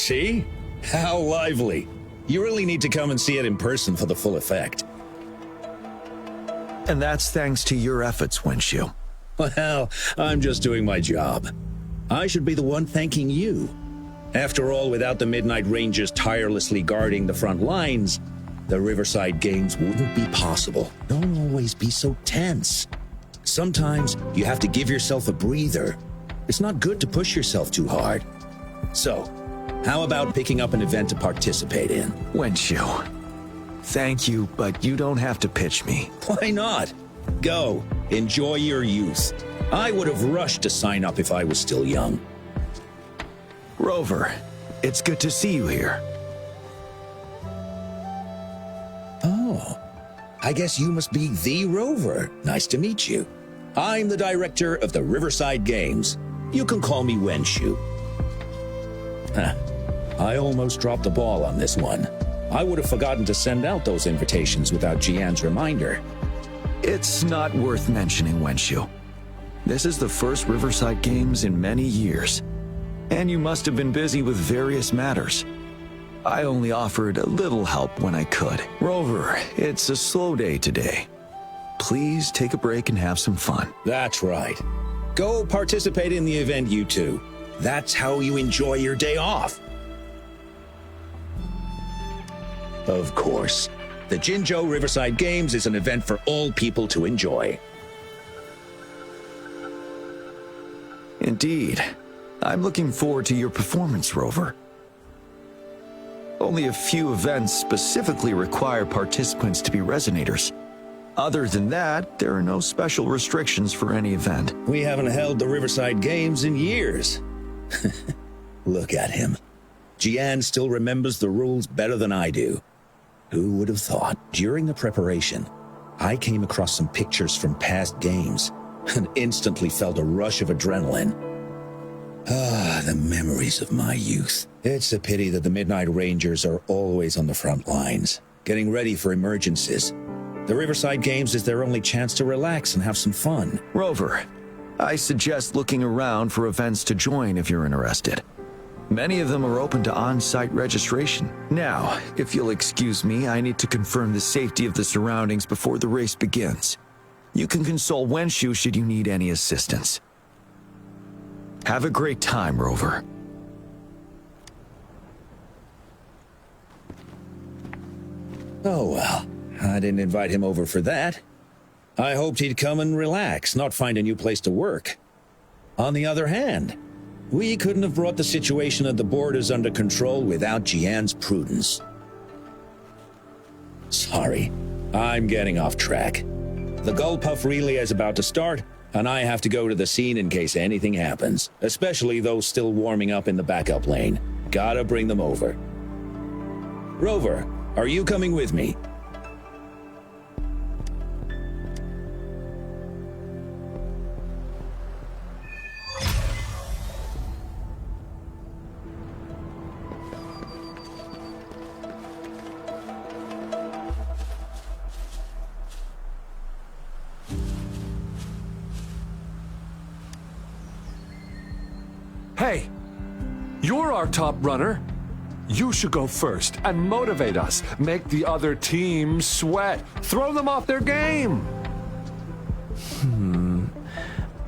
See? How lively. You really need to come and see it in person for the full effect. And that's thanks to your efforts, Wenshu. Well, I'm just doing my job. I should be the one thanking you. After all, without the Midnight Rangers tirelessly guarding the front lines, the Riverside Games wouldn't be possible. Don't always be so tense. Sometimes you have to give yourself a breather. It's not good to push yourself too hard. So, how about picking up an event to participate in? Wenshu, thank you, but you don't have to pitch me. Why not? Go, enjoy your youth. I would have rushed to sign up if I was still young. Rover, it's good to see you here. Oh, I guess you must be the Rover. Nice to meet you. I'm the director of the Riverside Games. You can call me Wenshu. I almost dropped the ball on this one. I would have forgotten to send out those invitations without Jiyan's reminder. It's not worth mentioning, Wenshu. This is the first Riverside Games in many years, and you must have been busy with various matters. I only offered a little help when I could. Rover, it's a slow day today. Please take a break and have some fun. That's right. Go participate in the event, you two. That's how you enjoy your day off. Of course. The Jinzhou Riverside Games is an event for all people to enjoy. Indeed. I'm looking forward to your performance, Rover. Only a few events specifically require participants to be Resonators. Other than that, there are no special restrictions for any event. We haven't held the Riverside Games in years. Look at him. Jiyan still remembers the rules better than I do. Who would have thought? During the preparation, I came across some pictures from past games and instantly felt a rush of adrenaline. Ah, the memories of my youth. It's a pity that the Midnight Rangers are always on the front lines, getting ready for emergencies. The Riverside Games is their only chance to relax and have some fun. Rover, I suggest looking around for events to join if you're interested. Many of them are open to on-site registration. Now, if you'll excuse me, I need to confirm the safety of the surroundings before the race begins. You can consult Wenshu should you need any assistance. Have a great time, Rover. Oh well, I didn't invite him over for that. I hoped he'd come and relax, not find a new place to work. On the other hand, we couldn't have brought the situation at the borders under control without Jiyan's prudence. Sorry, I'm getting off track. The Gullpuff relay is about to start, and I have to go to the scene in case anything happens, especially those still warming up in the backup lane. Gotta bring them over. Rover, are you coming with me? Hey, you're our top runner. You should go first and motivate us. Make the other team sweat. Throw them off their game.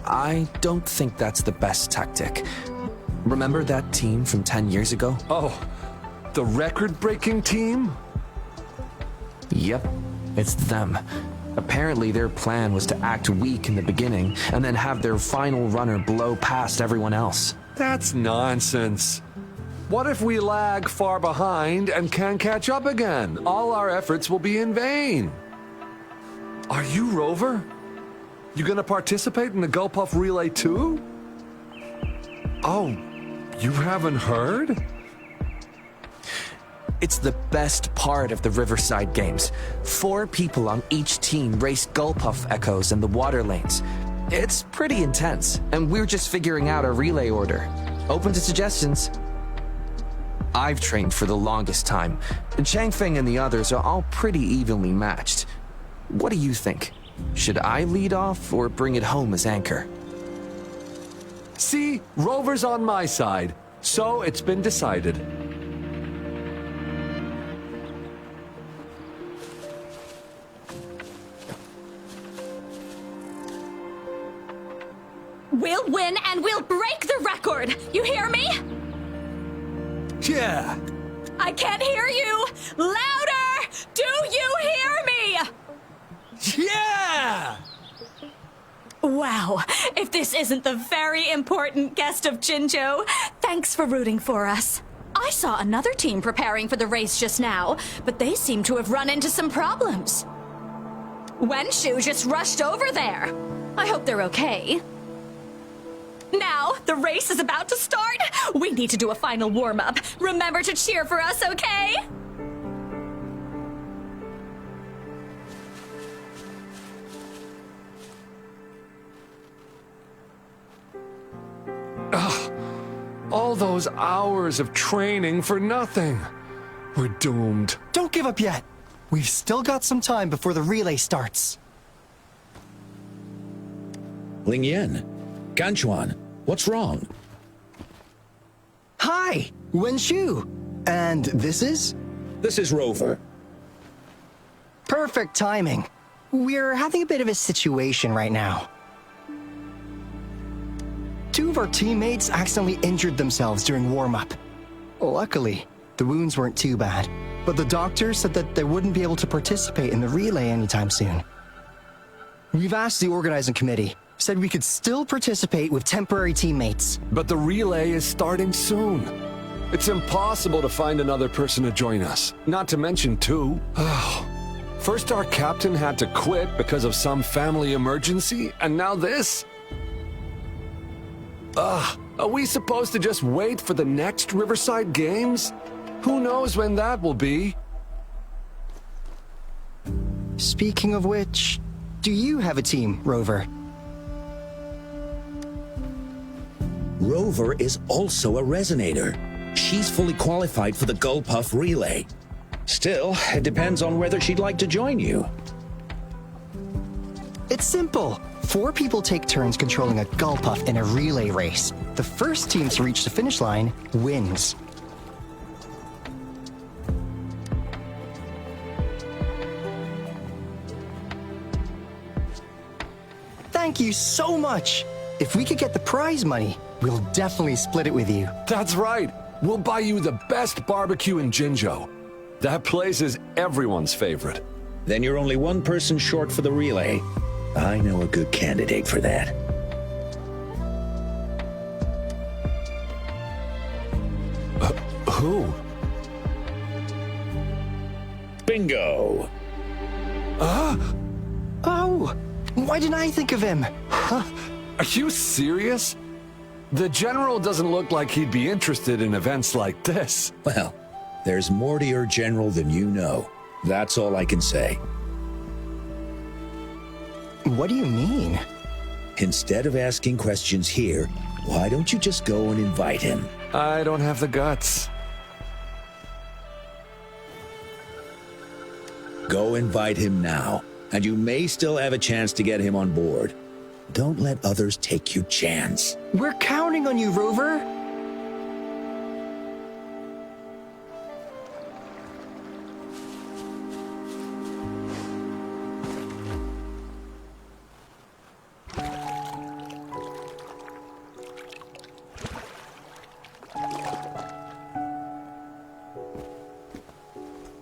I don't think that's the best tactic. Remember that team from 10 years ago? Oh, the record-breaking team? Yep, it's them. Apparently their plan was to act weak in the beginning and then have their final runner blow past everyone else. That's nonsense. What if we lag far behind and can't catch up again? All our efforts will be in vain. Are you Rover? You gonna participate in the Gullpuff Relay too? Oh, you haven't heard? It's the best part of the Riverside Games. 4 people on each team race Gullpuff Echoes in the water lanes. It's pretty intense, and we're just figuring out a relay order. Open to suggestions. I've trained for the longest time. Changfeng and the others are all pretty evenly matched. What do you think? Should I lead off or bring it home as anchor? See, Rover's on my side, so it's been decided. We'll win and we'll break the record! You hear me? Yeah! I can't hear you! Louder! Do you hear me? Yeah! Wow, if this isn't the very important guest of Jinzhou, thanks for rooting for us. I saw another team preparing for the race just now, but they seem to have run into some problems. Wenshu just rushed over there. I hope they're okay. Now, the race is about to start. We need to do a final warm-up. Remember to cheer for us, okay? All those hours of training for nothing. We're doomed. Don't give up yet. We've still got some time before the relay starts. Ling Yan, Ganchuan, what's wrong? Hi, Wenshu. And this is? This is Rover. Perfect timing. We're having a bit of a situation right now. Two of our teammates accidentally injured themselves during warm-up. Luckily, the wounds weren't too bad, but the doctor said that they wouldn't be able to participate in the relay anytime soon. We've asked the organizing committee, said we could still participate with temporary teammates. But the relay is starting soon. It's impossible to find another person to join us, not to mention two. First our captain had to quit because of some family emergency, and now this? Are we supposed to just wait for the next Riverside Games? Who knows when that will be? Speaking of which, do you have a team, Rover? Rover is also a Resonator. She's fully qualified for the Gulpuff Relay. Still, it depends on whether she'd like to join you. It's simple. 4 people take turns controlling a Gulpuff in a relay race. The first team to reach the finish line wins. Thank you so much. If we could get the prize money, we'll definitely split it with you. That's right. We'll buy you the best barbecue in Jinzhou. That place is everyone's favorite. Then you're only one person short for the relay. I know a good candidate for that. Who? Bingo! Oh, why didn't I think of him? Are you serious? The General doesn't look like he'd be interested in events like this. Well, there's more to your general than you know. That's all I can say. What do you mean? Instead of asking questions here, why don't you just go and invite him? I don't have the guts. Go invite him now, and you may still have a chance to get him on board. Don't let others take your chance. We're counting on you, Rover.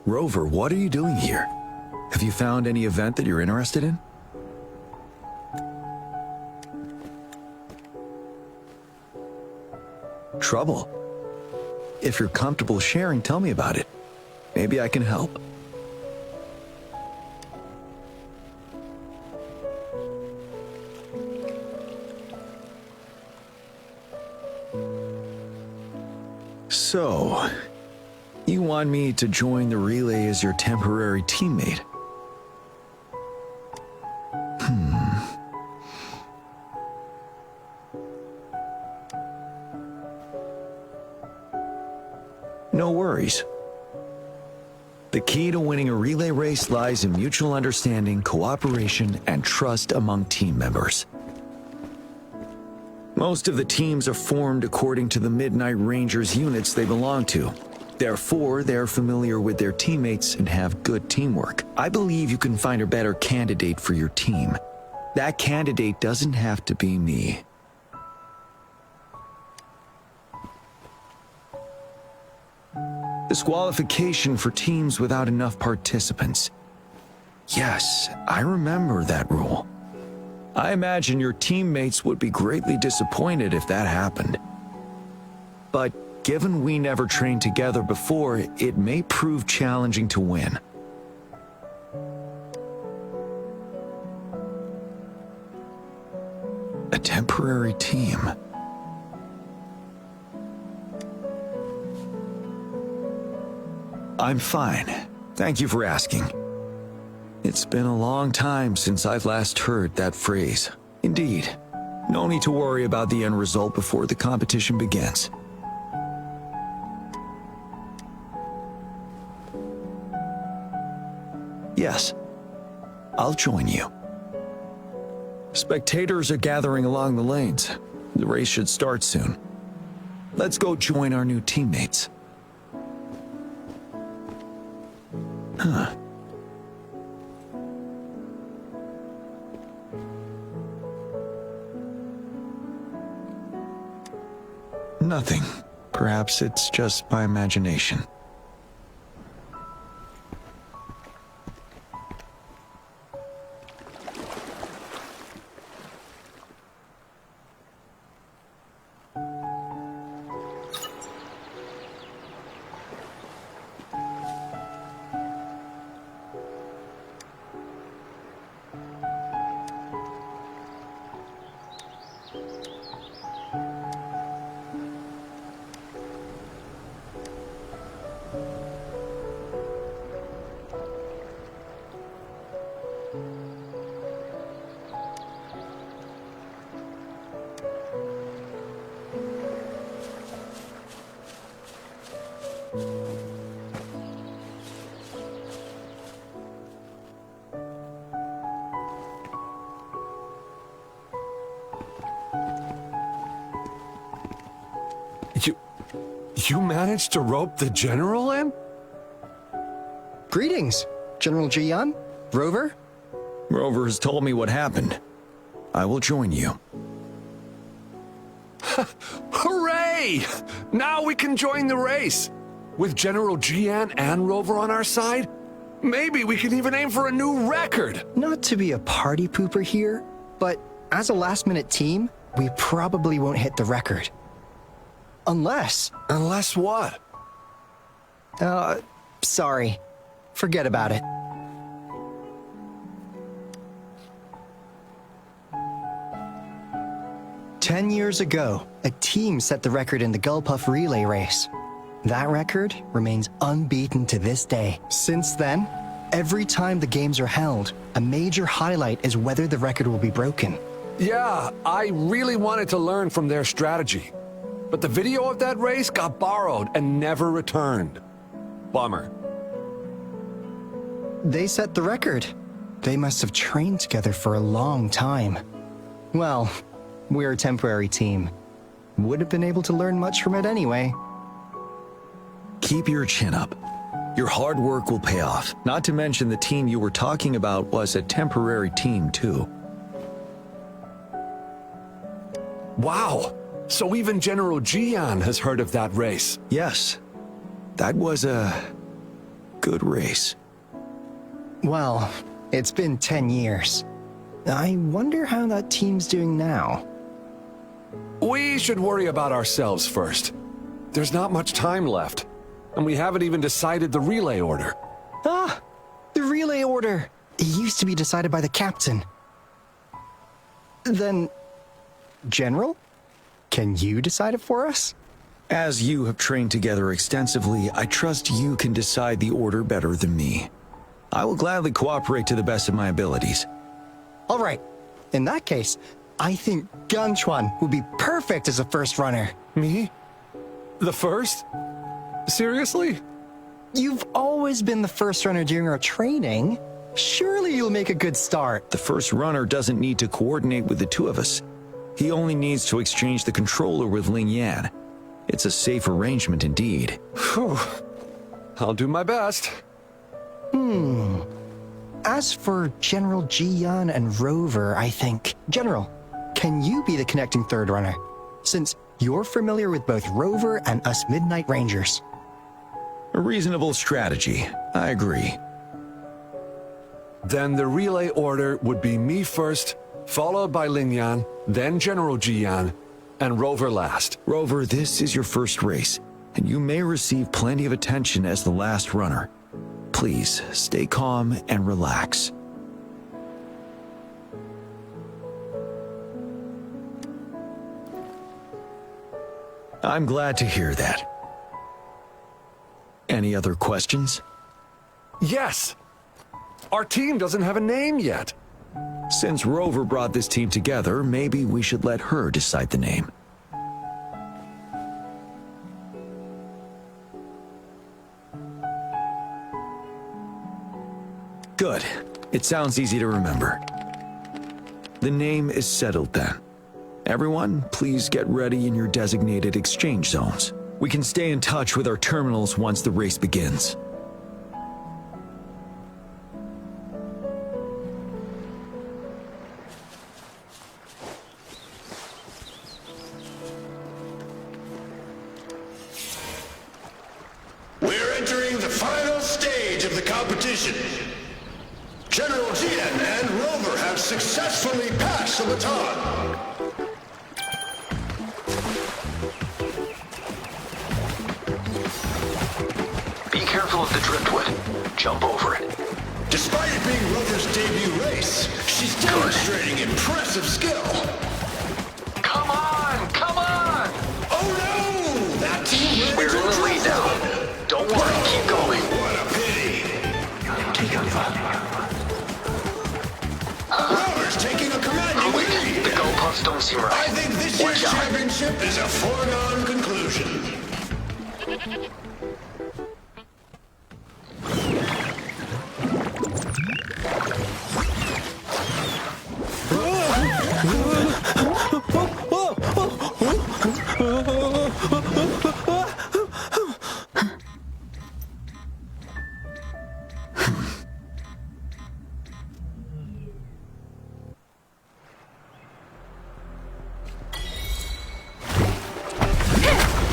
Rover, what are you doing here? Have you found any event that you're interested in? Trouble? If you're comfortable sharing, tell me about it. Maybe I can help. So, you want me to join the relay as your temporary teammate? No worries. The key to winning a relay race lies in mutual understanding, cooperation, and trust among team members. Most of the teams are formed according to the Midnight Rangers units they belong to. Therefore, they're familiar with their teammates and have good teamwork. I believe you can find a better candidate for your team. That candidate doesn't have to be me. Disqualification for teams without enough participants. Yes, I remember that rule. I imagine your teammates would be greatly disappointed if that happened. But given we never trained together before, it may prove challenging to win. A temporary team. I'm fine. Thank you for asking. It's been a long time since I've last heard that phrase. Indeed. No need to worry about the end result before the competition begins. Yes, I'll join you. Spectators are gathering along the lanes. The race should start soon. Let's go join our new teammates. Huh. Nothing. Perhaps it's just my imagination. You managed to rope the general in? Greetings, General Jiyan, Rover. Rover has told me what happened. I will join you. Hooray! Now we can join the race. With General Jiyan and Rover on our side, maybe we can even aim for a new record. Not to be a party pooper here, but as a last-minute team, we probably won't hit the record. Unless... Unless what? Sorry. Forget about it. "10 years ago, a team set the record in the Gulpuff relay race. That record remains unbeaten to this day. Since then, every time the games are held, a major highlight is whether the record will be broken. Yeah, I really wanted to learn from their strategy. But the video of that race got borrowed and never returned. Bummer. They set the record. They must have trained together for a long time. Well, we're a temporary team. Would have been able to learn much from it anyway. Keep your chin up. Your hard work will pay off. Not to mention the team you were talking about was a temporary team too. Wow! So even General Jiyan has heard of that race. Yes, that was a good race. Well, it's been 10 years. I wonder how that team's doing now. We should worry about ourselves first. There's not much time left, and we haven't even decided the relay order. Ah, the relay order. It used to be decided by the captain. Then, General? Can you decide it for us? As you have trained together extensively, I trust you can decide the order better than me. I will gladly cooperate to the best of my abilities. All right. In that case, I think Ganchuan would be perfect as a first runner. Me? The first? Seriously? You've always been the first runner during our training. Surely you'll make a good start. The first runner doesn't need to coordinate with the two of us. He only needs to exchange the controller with Ling Yan. It's a safe arrangement indeed. Whew. I'll do my best. As for General Jiyan and Rover, I think... General, can you be the connecting third runner? Since you're familiar with both Rover and us Midnight Rangers. A reasonable strategy. I agree. Then the relay order would be me first, followed by Lingyan, then General Jiyan, and Rover last. Rover, this is your first race, and you may receive plenty of attention as the last runner. Please, stay calm and relax. I'm glad to hear that. Any other questions? Yes! Our team doesn't have a name yet. Since Rover brought this team together, maybe we should let her decide the name. Good. It sounds easy to remember. The name is settled then. Everyone, please get ready in your designated exchange zones. We can stay in touch with our terminals once the race begins. We're entering the final stage of the competition. General Jiyan and Rover have successfully passed the baton. Be careful of the driftwood. Jump over it. Despite it being Rover's debut race, she's demonstrating impressive skill. Come on! Come on! Oh no! That team ran We're into in a the lead driftwood. now. Don't worry, keep going. What a pity. Rover's taking a commanding Quick, lead. the goalposts don't seem I right. think this Watch year's out. championship is a foregone conclusion.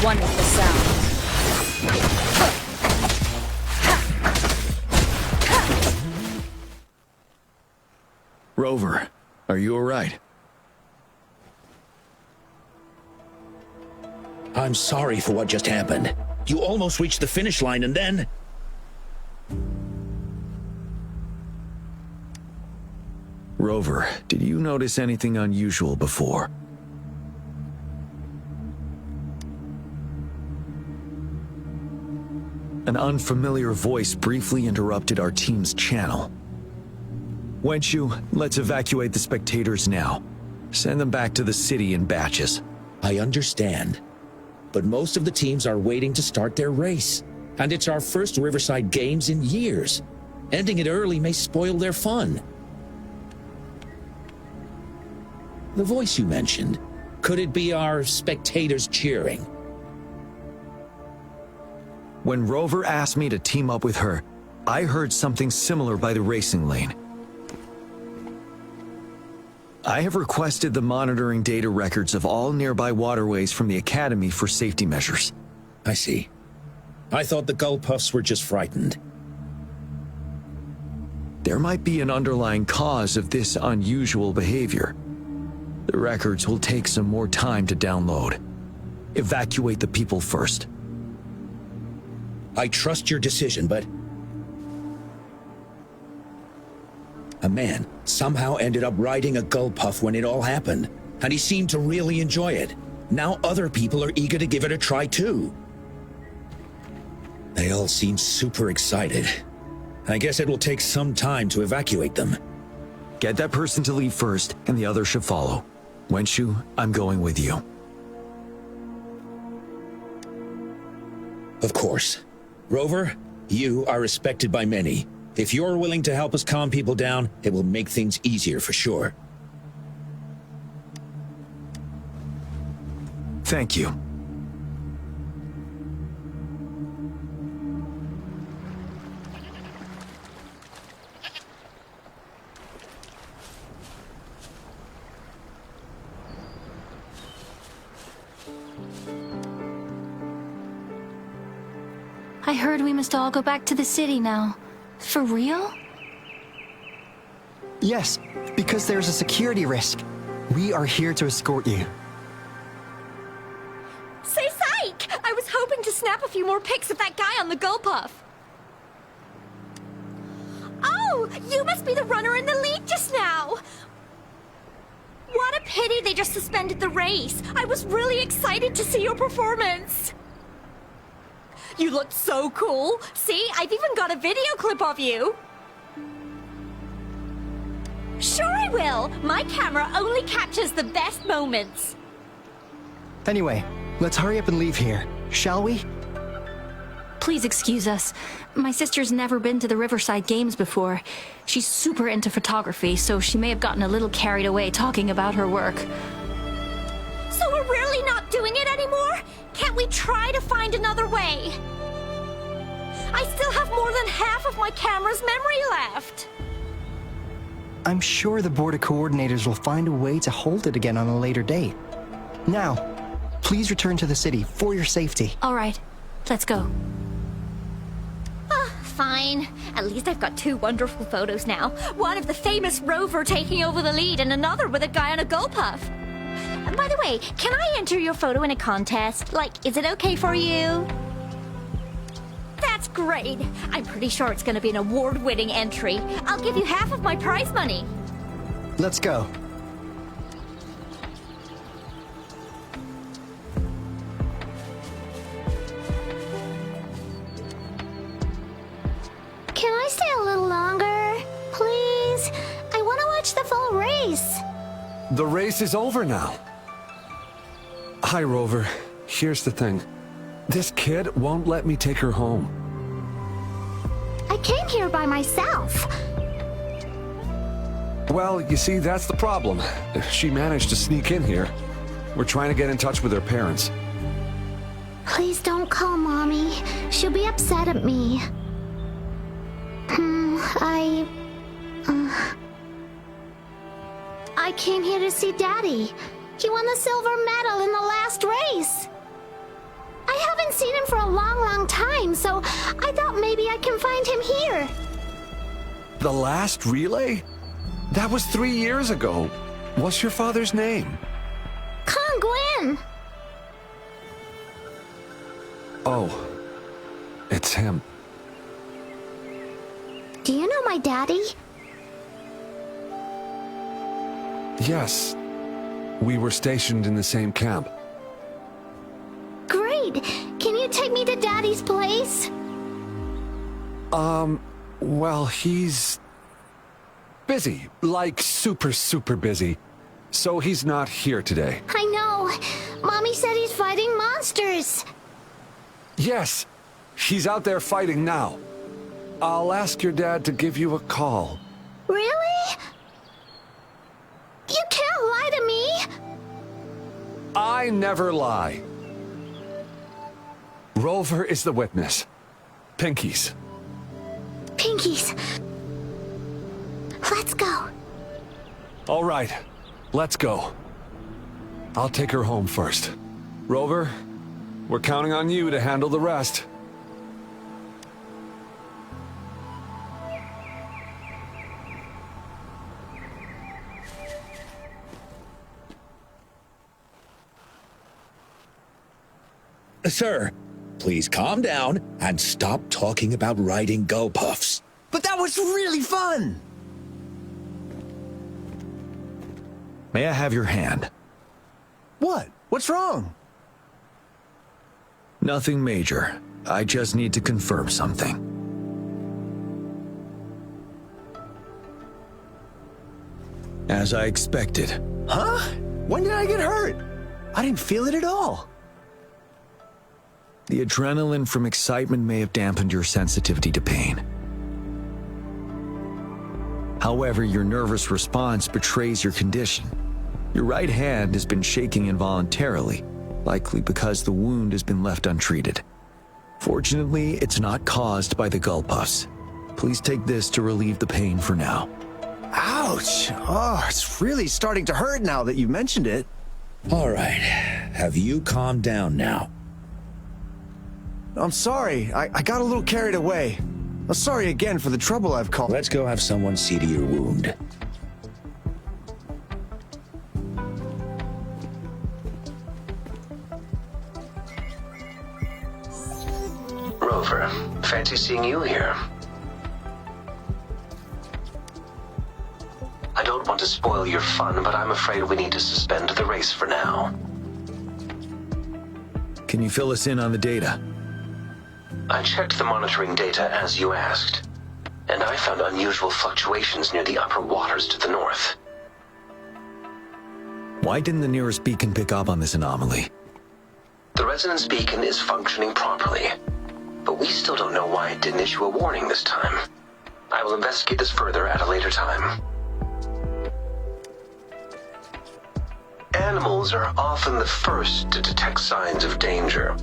One is the sound. Rover, are you all right? I'm sorry for what just happened. You almost reached the finish line and then... Rover, did you notice anything unusual before? An unfamiliar voice briefly interrupted our team's channel. Wenchu, let's evacuate the spectators now. Send them back to the city in batches. I understand. But most of the teams are waiting to start their race. And it's our first Riverside Games in years. Ending it early may spoil their fun. The voice you mentioned, could it be our spectators cheering? When Rover asked me to team up with her, I heard something similar by the racing lane. I have requested the monitoring data records of all nearby waterways from the Academy for safety measures. I see. I thought the Gullpuffs were just frightened. There might be an underlying cause of this unusual behavior. The records will take some more time to download. Evacuate the people first. I trust your decision, but... A man somehow ended up riding a Gullpuff when it all happened, and he seemed to really enjoy it. Now other people are eager to give it a try too. They all seem super excited. I guess it will take some time to evacuate them. Get that person to leave first, and the others should follow. Wenchu, I'm going with you. Of course. Rover, you are respected by many. If you're willing to help us calm people down, it will make things easier for sure. Thank you. I heard we must all go back to the city now. For real? Yes, because there's a security risk. We are here to escort you. Say psych! I was hoping to snap a few more pics of that guy on the Gulpuff. Oh, you must be the runner in the lead just now. What a pity they just suspended the race. I was really excited to see your performance. You looked so cool. See, I've even got a video clip of you. Sure I will. My camera only captures the best moments. Anyway, let's hurry up and leave here, shall we? Please excuse us. My sister's never been to the Riverside Games before. She's super into photography, so she may have gotten a little carried away talking about her work. So we're really not doing it anymore? Can't we try to find another way? I still have more than half of my camera's memory left. I'm sure the board of coordinators will find a way to hold it again on a later date. Now, please return to the city for your safety. All right, let's go. Fine. At least I've got two wonderful photos now. One of the famous Rover taking over the lead and another with a guy on a Gulpuff. And by the way, can I enter your photo in a contest? Like, is it okay for you? That's great. I'm pretty sure it's going to be an award-winning entry. I'll give you half of my prize money. Let's go. Can I stay a little longer? Please? I want to watch the full race. The race is over now. Hi, Rover. Here's the thing. This kid won't let me take her home. I came here by myself. Well, you see, that's the problem. She managed to sneak in here. We're trying to get in touch with her parents. Please don't call Mommy. She'll be upset at me. I came here to see Daddy. He won the silver medal in the last race. I haven't seen him for a long, long time, so I thought maybe I can find him here. The last relay? That was 3 years ago. What's your father's name? Kong Gwyn. Oh, it's him. Do you know my daddy? Yes. We were stationed in the same camp. Great. Can you take me to Daddy's place? Well, he's busy. Like super busy. So he's not here today. I know. Mommy said he's fighting monsters. Yes. He's out there fighting now. I'll ask your dad to give you a call. Really? You can't lie to me. I never lie. Rover is the witness. Pinkies. Pinkies. Let's go. All right, let's go. I'll take her home first. Rover, we're counting on you to handle the rest. Sir, please calm down and stop talking about riding Gulpuffs. But that was really fun! May I have your hand? What? What's wrong? Nothing major. I just need to confirm something. As I expected. Huh? When did I get hurt? I didn't feel it at all. The adrenaline from excitement may have dampened your sensitivity to pain. However, your nervous response betrays your condition. Your right hand has been shaking involuntarily, likely because the wound has been left untreated. Fortunately, it's not caused by the Gulpuffs. Please take this to relieve the pain for now. Ouch! Oh, it's really starting to hurt now that you mentioned it. All right, have you calmed down now? I'm sorry. I got a little carried away. I'm sorry again for the trouble I've caused. Let's go have someone see to your wound. Rover, fancy seeing you here. I don't want to spoil your fun, but I'm afraid we need to suspend the race for now. Can you fill us in on the data? I checked the monitoring data as you asked, and I found unusual fluctuations near the upper waters to the north. Why didn't the nearest beacon pick up on this anomaly? The resonance beacon is functioning properly, but we still don't know why it didn't issue a warning this time. I will investigate this further at a later time. Animals are often the first to detect signs of danger.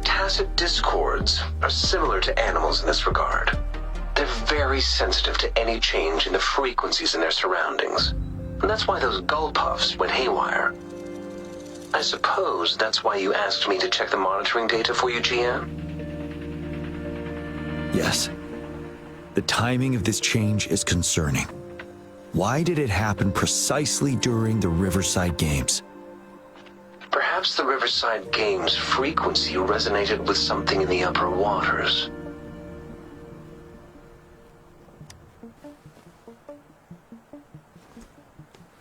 Tacit discords are similar to animals in this regard. They're very sensitive to any change in the frequencies in their surroundings. And that's why those gull puffs went haywire. I suppose that's why you asked me to check the monitoring data for you, jiyan? Yes. The timing of this change is concerning. Why did it happen precisely during the Riverside Games? Perhaps the Riverside Games' frequency resonated with something in the upper waters.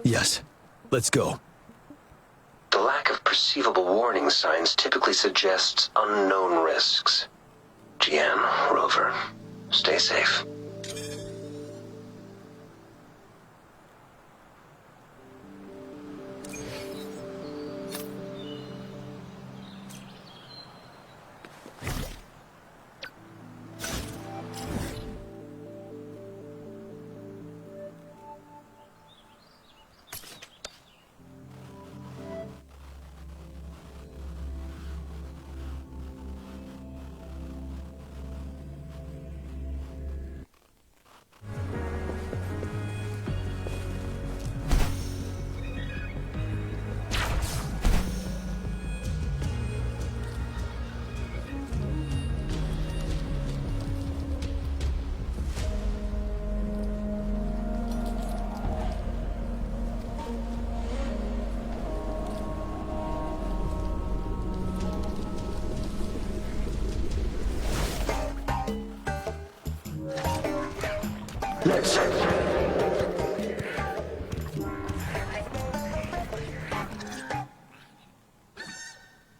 Yes. Let's go. The lack of perceivable warning signs typically suggests unknown risks. Jiyan, Rover, stay safe.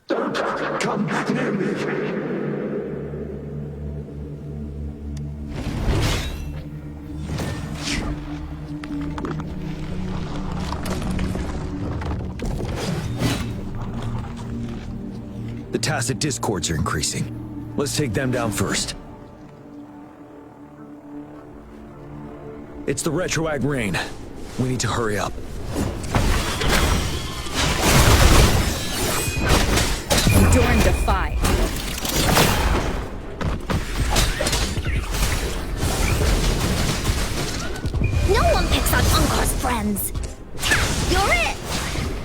Don't come near me. The tacit discords are increasing. Let's take them down first. It's the retroag rain. We need to hurry up. Dorn defy. No one picks on Uncar's friends. You're it!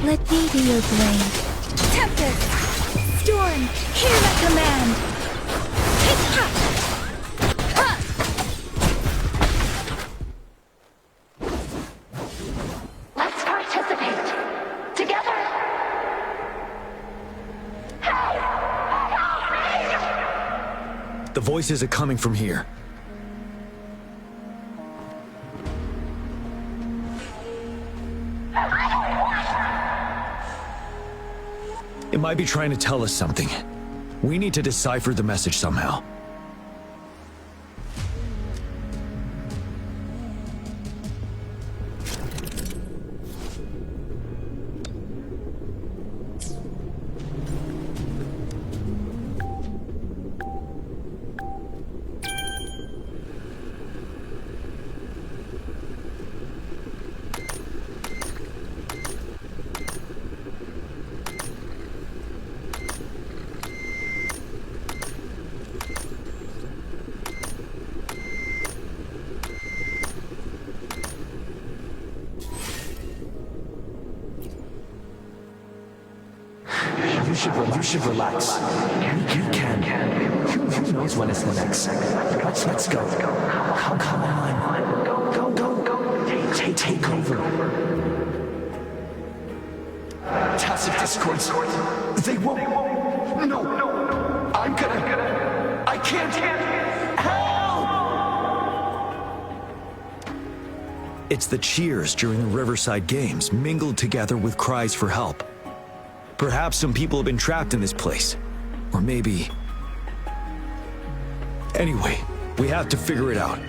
Let me be your blade. Tempest! Storm! Hear my command! Let's participate. Together. The voices are coming from here. It might be trying to tell us something. We need to decipher the message somehow. You should relax. You can. Who knows when it's the next? Let's go. Come on. Go. Take over. Tacit discords. They won't. No. I can't. Help! It's the cheers during the Riverside Games mingled together with cries for help. Perhaps some people have been trapped in this place. Or maybe... Anyway, we have to figure it out.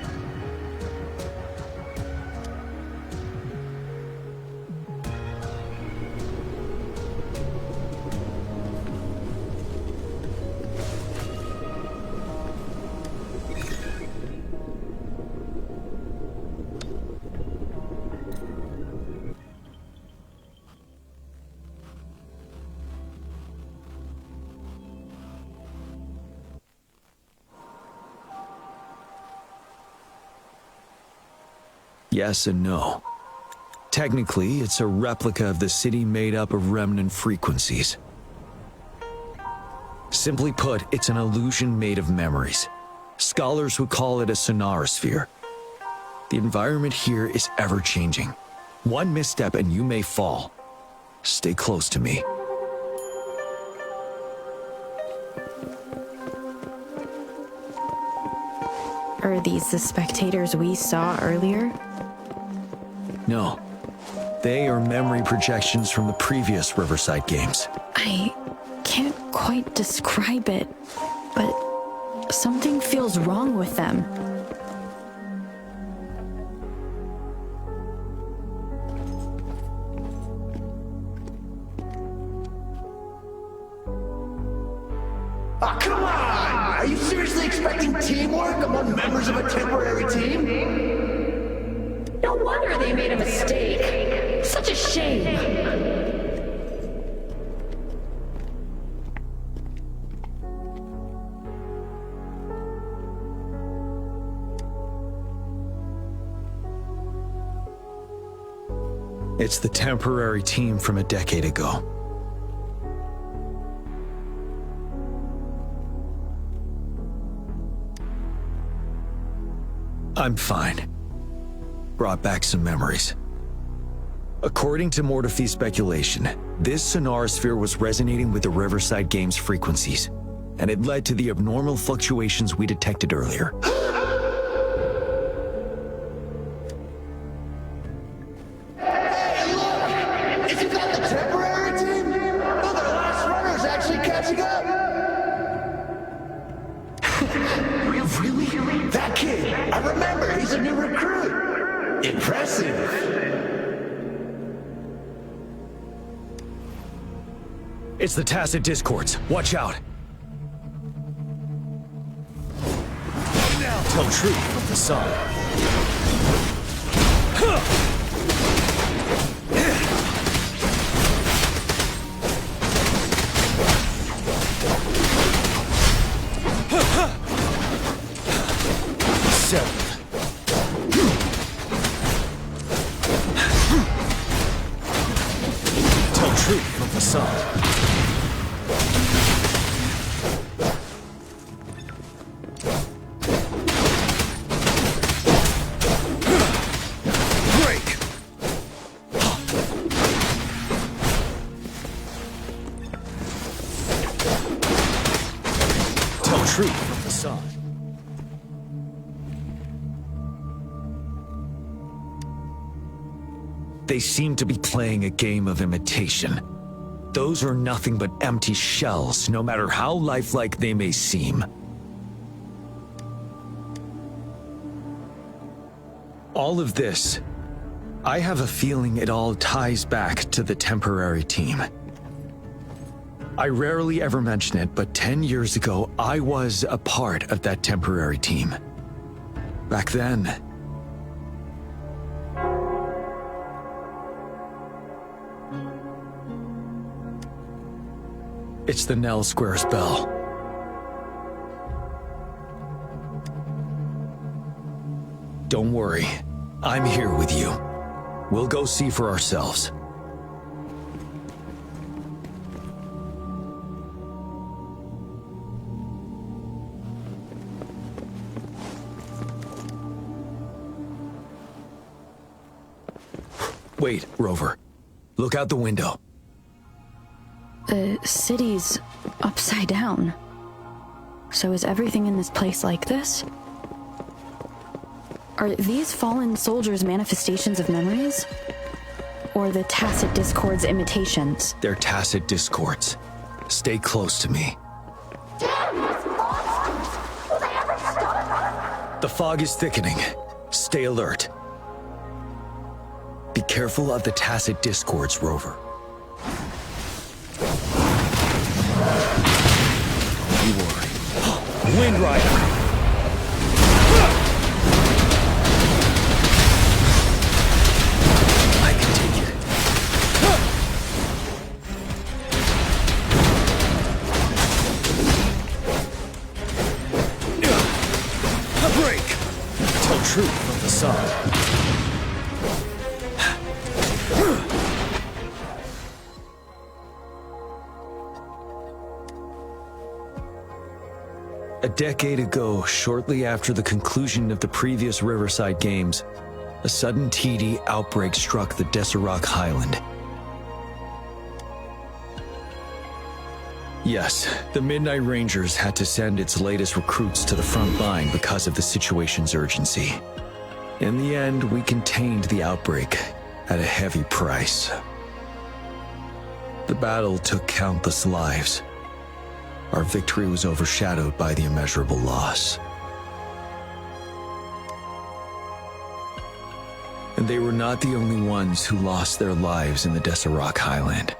Yes and no. Technically, it's a replica of the city made up of remnant frequencies. Simply put, it's an illusion made of memories. Scholars would call it a sonorosphere. The environment here is ever-changing. One misstep and you may fall. Stay close to me. Are these the spectators we saw earlier? No. They are memory projections from the previous Riverside Games. I can't quite describe it, but something feels wrong with them. Ah, come on! Are you seriously expecting teamwork among members of a temporary team? No wonder they made a mistake. Such a shame. It's the temporary team from a decade ago. I'm fine. Brought back some memories. According to Mortefi's speculation, this sonorosphere was resonating with the Riverside Games frequencies, and it led to the abnormal fluctuations we detected earlier. Hey, look! Isn't that the temporary team? Oh, the last runner's actually catching up! Really? That kid! I remember, he's a new recruit! Impressive! It's the tacit discords. Watch out! Now tell truth from the sun. Tell truth from the sun. Truth from the sun. They seem to be playing a game of imitation. Those are nothing but empty shells, no matter how lifelike they may seem. All of this, I have a feeling it all ties back to the temporary team. I rarely ever mention it, but 10 years ago, I was a part of that temporary team. Back then... It's the Nell Squares bell. Don't worry, I'm here with you. We'll go see for ourselves. Wait, Rover. Look out the window. The city's upside down. So is everything in this place like this? Are these fallen soldiers manifestations of memories? Or the tacit discords imitations? They're tacit discords. Stay close to me. Damn, these monsters! Will they ever stop? The fog is thickening. Stay alert. Be careful of the tacit discords, Rover. Don't worry. Wind Rider! I can take it. A break! Tell truth from the sun. A decade ago, shortly after the conclusion of the previous Riverside Games, a sudden TD outbreak struck the Deserac Highland. Yes, the Midnight Rangers had to send its latest recruits to the front line because of the situation's urgency. In the end, we contained the outbreak at a heavy price. The battle took countless lives. Our victory was overshadowed by the immeasurable loss. And they were not the only ones who lost their lives in the Deserac Highland.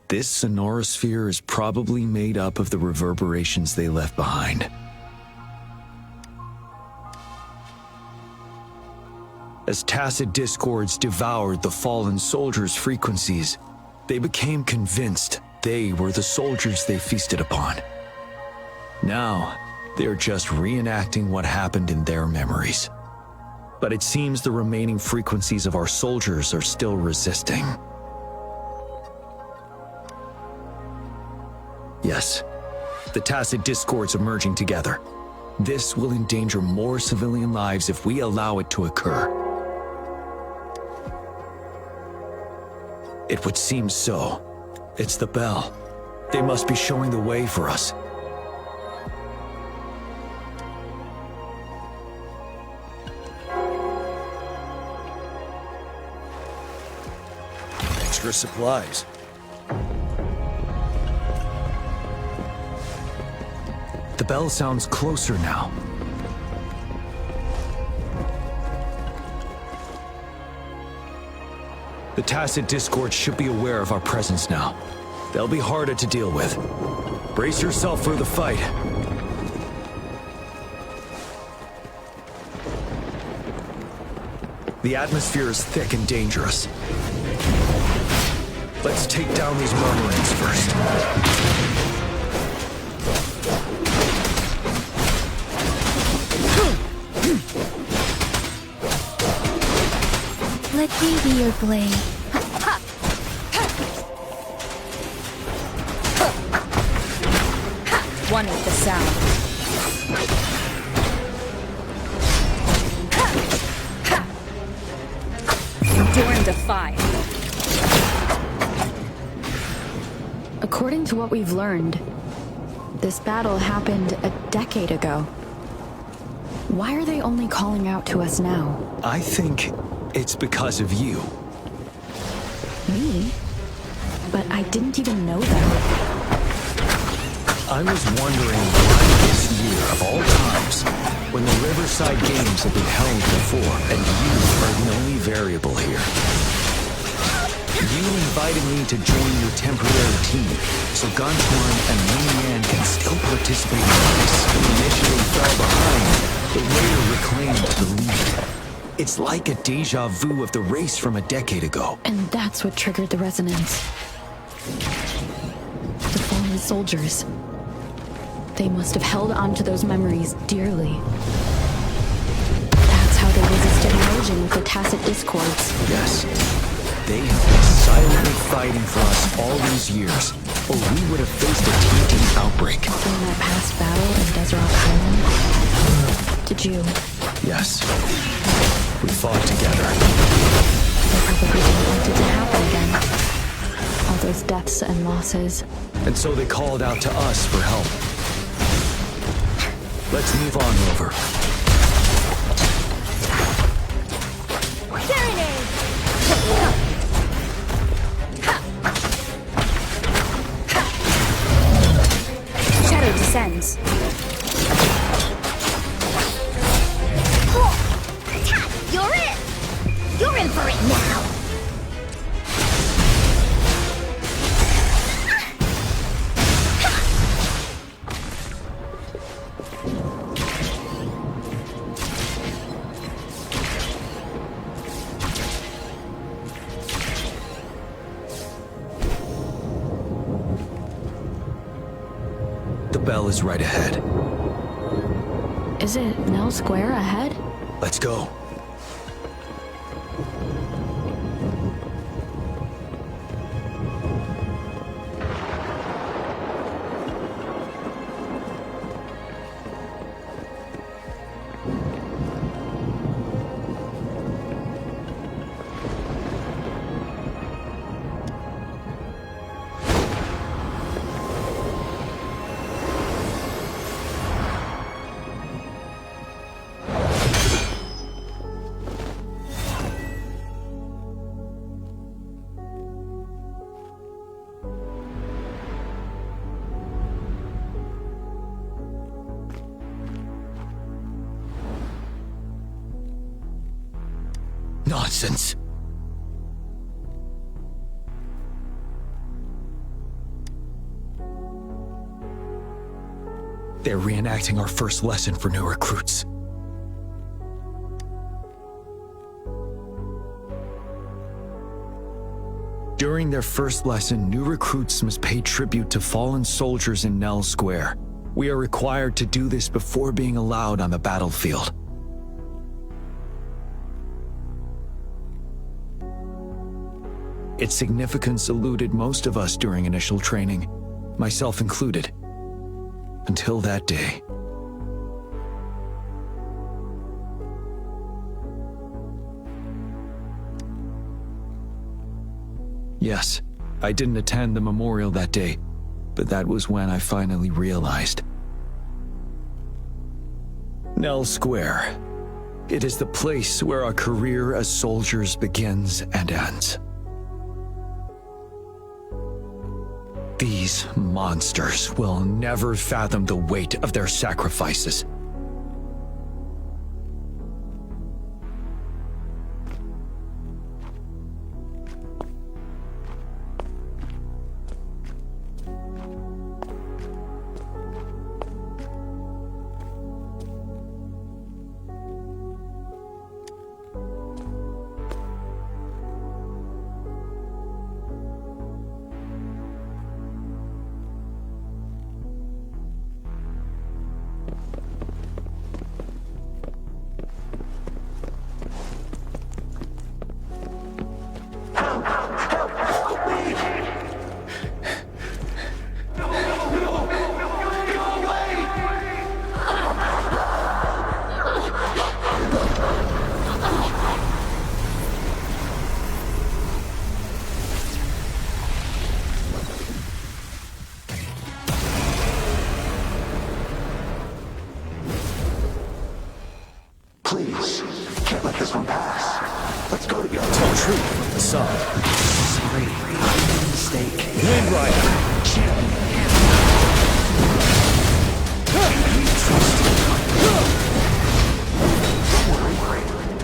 This sonorosphere is probably made up of the reverberations they left behind. As tacit discords devoured the fallen soldiers' frequencies, they became convinced they were the soldiers they feasted upon. Now, they're just reenacting what happened in their memories. But it seems the remaining frequencies of our soldiers are still resisting. Yes, the tacit discords are merging together. This will endanger more civilian lives if we allow it to occur. It would seem so. It's the bell. They must be showing the way for us. Extra supplies. The bell sounds closer now. The tacit discord should be aware of our presence now. They'll be harder to deal with. Brace yourself for the fight. The atmosphere is thick and dangerous. Let's take down these murmurings first. Let me be your blade. One with the sound. Endure and defy. According to what we've learned, this battle happened a decade ago. Why are they only calling out to us now? I think it's because of you. Me? But I didn't even know them. I was wondering why this year, of all times, when the Riverside Games have been held before, and you are the only variable here. You invited me to join your temporary team, so Gantuan and Wing Yan can still participate in this. Initially fell behind, but later reclaimed the lead. It's like a deja vu of the race from a decade ago. And that's what triggered the resonance. The fallen soldiers. They must have held on to those memories dearly. That's how they resisted merging with the tacit discords. Yes. They have been silently fighting for us all these years, or we would have faced a TT outbreak. In that past battle in Deserac Highland? Did you? Yes. We fought together. probably didn't want it to happen again. All those deaths and losses. And so they called out to us for help. Let's move on, Rover. Serenade! Shadow descends. You're in! You're in for it now! The bell is right ahead. Is it Nell Square ahead? Let's go. Nonsense. They're reenacting our first lesson for new recruits. During their first lesson, new recruits must pay tribute to fallen soldiers in Nell Square. We are required to do this before being allowed on the battlefield. Its significance eluded most of us during initial training, myself included, until that day. Yes, I didn't attend the memorial that day, but that was when I finally realized. Nell Square. It is the place where our career as soldiers begins and ends. These monsters will never fathom the weight of their sacrifices. Please, can't let this one pass. Let's go together. Tell truth from the sun. Mistake. Wind Rider.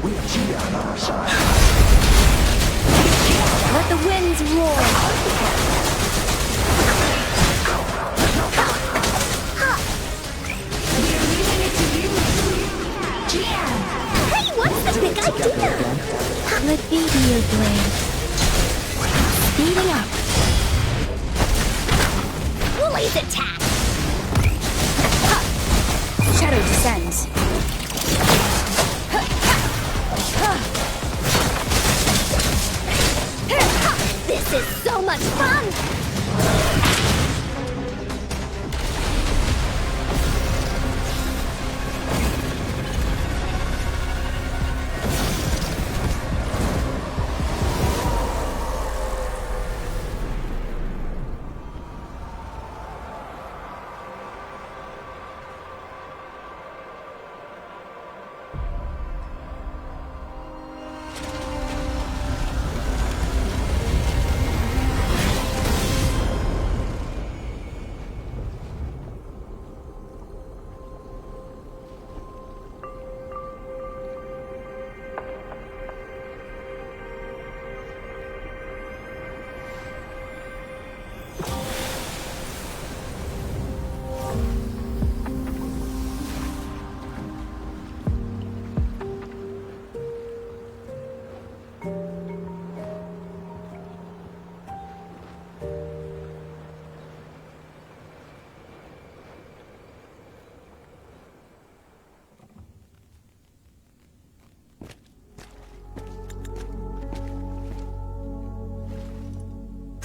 We have jiyan on our side. Let the winds roar. Hey, what's the big idea? Let me be your blade. Speeding up. Blaze attack! Shadow descends. This is so much fun!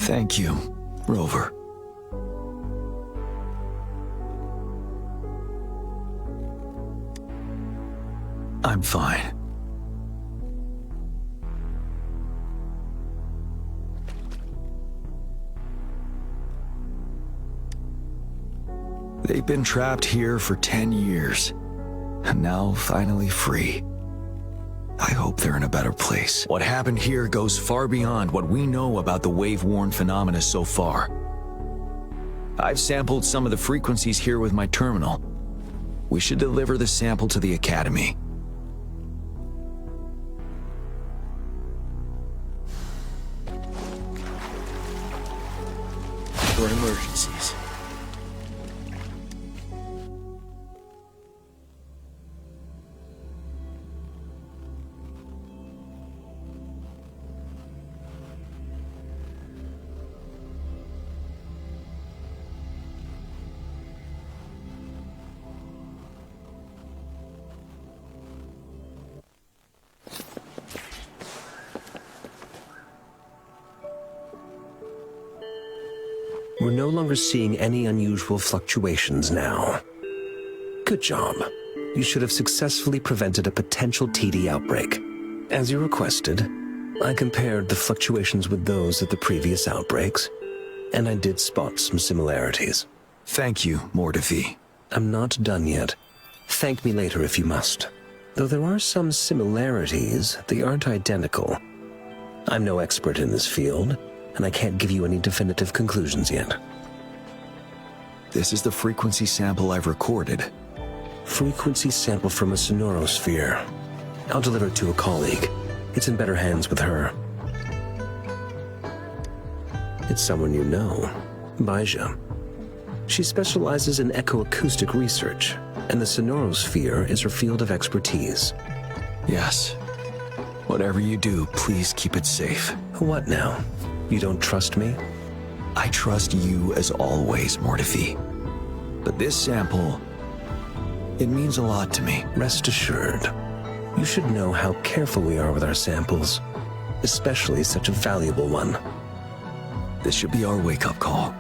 Thank you, Rover. I'm fine. They've been trapped here for 10 years, and now finally free. I hope they're in a better place. What happened here goes far beyond what we know about the wave-worn phenomena so far. I've sampled some of the frequencies here with my terminal. We should deliver the sample to the Academy. For emergencies. We're no longer seeing any unusual fluctuations now. Good job. You should have successfully prevented a potential TD outbreak. As you requested, I compared the fluctuations with those of the previous outbreaks, and I did spot some similarities. Thank you, Mordefi. I'm not done yet. Thank me later if you must. Though there are some similarities, they aren't identical. I'm no expert in this field, and I can't give you any definitive conclusions yet. This is the frequency sample I've recorded. Frequency sample from a sonorosphere. I'll deliver it to a colleague. It's in better hands with her. It's someone you know, Baija. She specializes in echoacoustic research, and the sonorosphere is her field of expertise. Yes. Whatever you do, please keep it safe. What now? You don't trust me? I trust you as always, Mordefi. But this sample, it means a lot to me. Rest assured. You should know how careful we are with our samples, especially such a valuable one. This should be our wake-up call.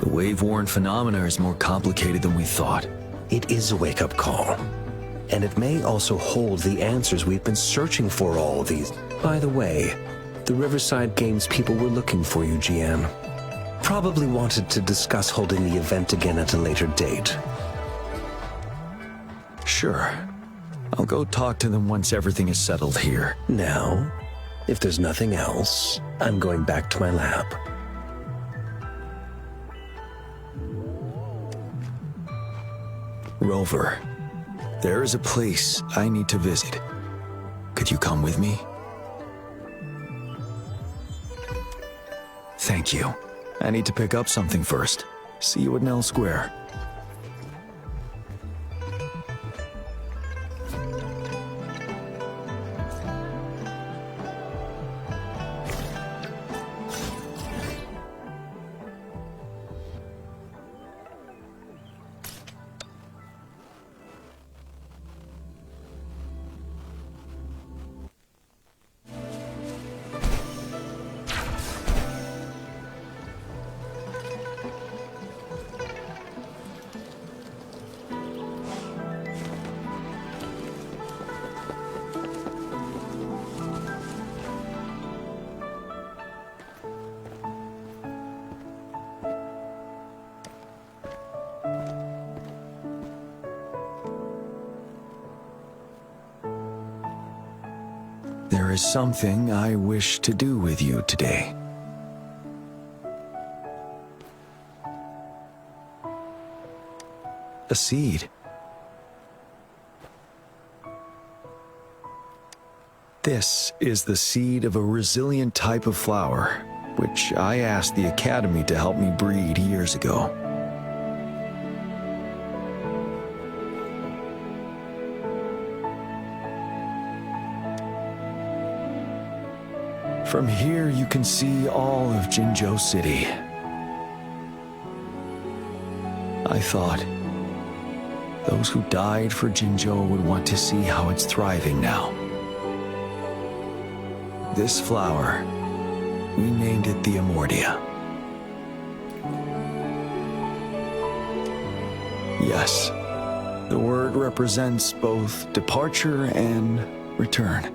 The wave-worn phenomena is more complicated than we thought. It is a wake-up call. And it may also hold the answers we've been searching for all these. By the way, the Riverside Games people were looking for you, jiyan. Probably wanted to discuss holding the event again at a later date. Sure. I'll go talk to them once everything is settled here. Now, if there's nothing else, I'm going back to my lab. Rover, there is a place I need to visit. Could you come with me? Thank you. I need to pick up something first. See you at Nell Square. There is something I wish to do with you today. A seed. This is the seed of a resilient type of flower, which I asked the Academy to help me breed years ago. From here, you can see all of Jinzhou City. I thought those who died for Jinzhou would want to see how it's thriving now. This flower We named it the Immortia. Yes, the word represents both departure and return.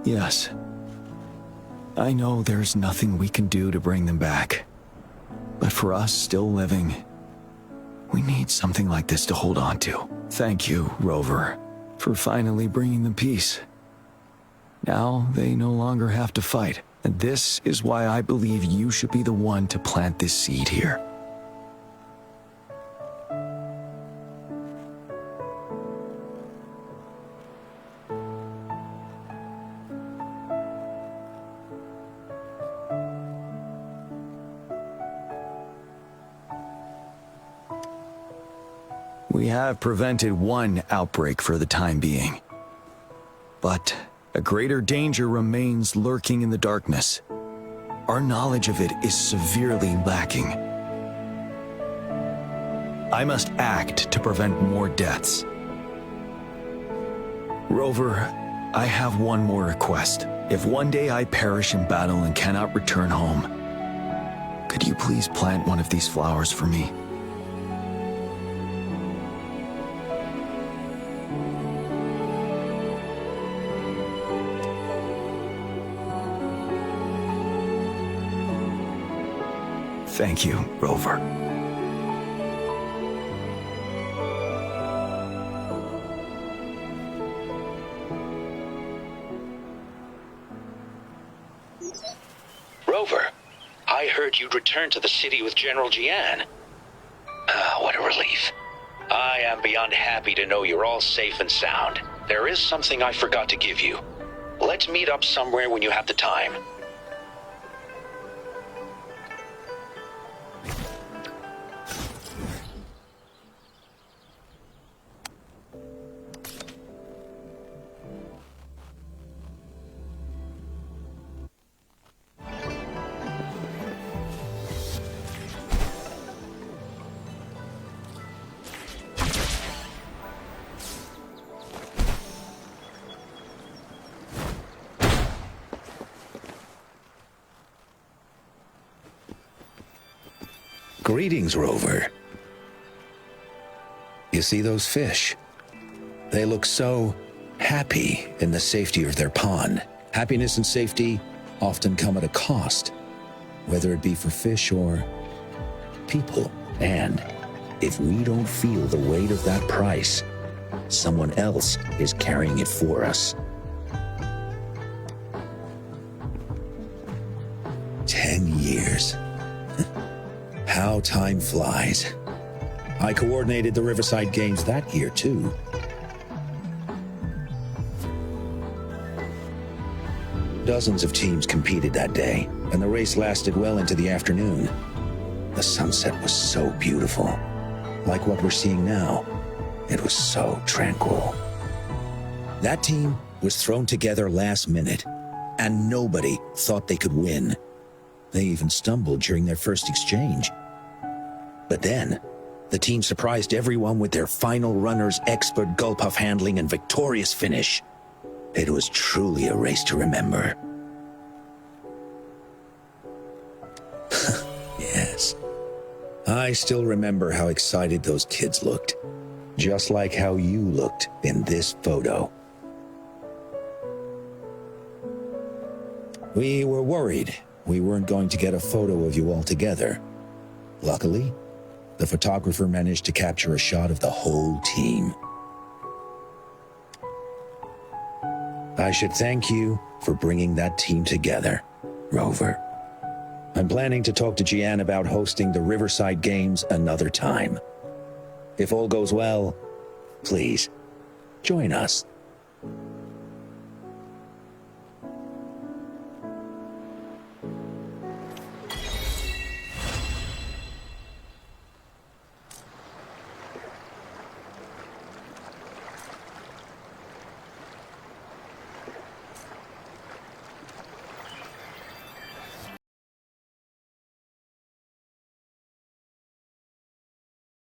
Yes, I know there's nothing we can do to bring them back. But for us still living, we need something like this to hold on to. Thank you, Rover, for finally bringing them peace. Now they no longer have to fight, and this is why I believe you should be the one to plant this seed here. We have prevented one outbreak for the time being. But a greater danger remains lurking in the darkness. Our knowledge of it is severely lacking. I must act to prevent more deaths. Rover, I have one more request. If one day I perish in battle and cannot return home, could you please plant one of these flowers for me? Thank you, Rover. Rover, I heard you'd returned to the city with General Jiyan. What a relief. I am beyond happy to know you're all safe and sound. There is something I forgot to give you. Let's meet up somewhere when you have the time. Greetings, Rover. You see those fish? They look so happy in the safety of their pond. Happiness and safety often come at a cost, whether it be for fish or people. And if we don't feel the weight of that price, someone else is carrying it for us. 10 years. How time flies. I coordinated the Riverside Games that year, too. Dozens of teams competed that day, and the race lasted well into the afternoon. The sunset was so beautiful. Like what we're seeing now, it was so tranquil. That team was thrown together last minute, and nobody thought they could win. They even stumbled during their first exchange. But then, the team surprised everyone with their final runner's expert gull-puff handling and victorious finish. It was truly a race to remember. Yes. I still remember how excited those kids looked. Just like how you looked in this photo. We were worried we weren't going to get a photo of you all together. Luckily, the photographer managed to capture a shot of the whole team. I should thank you for bringing that team together, Rover. I'm planning to talk to Jiyan about hosting the Riverside Games another time. If all goes well, please, join us.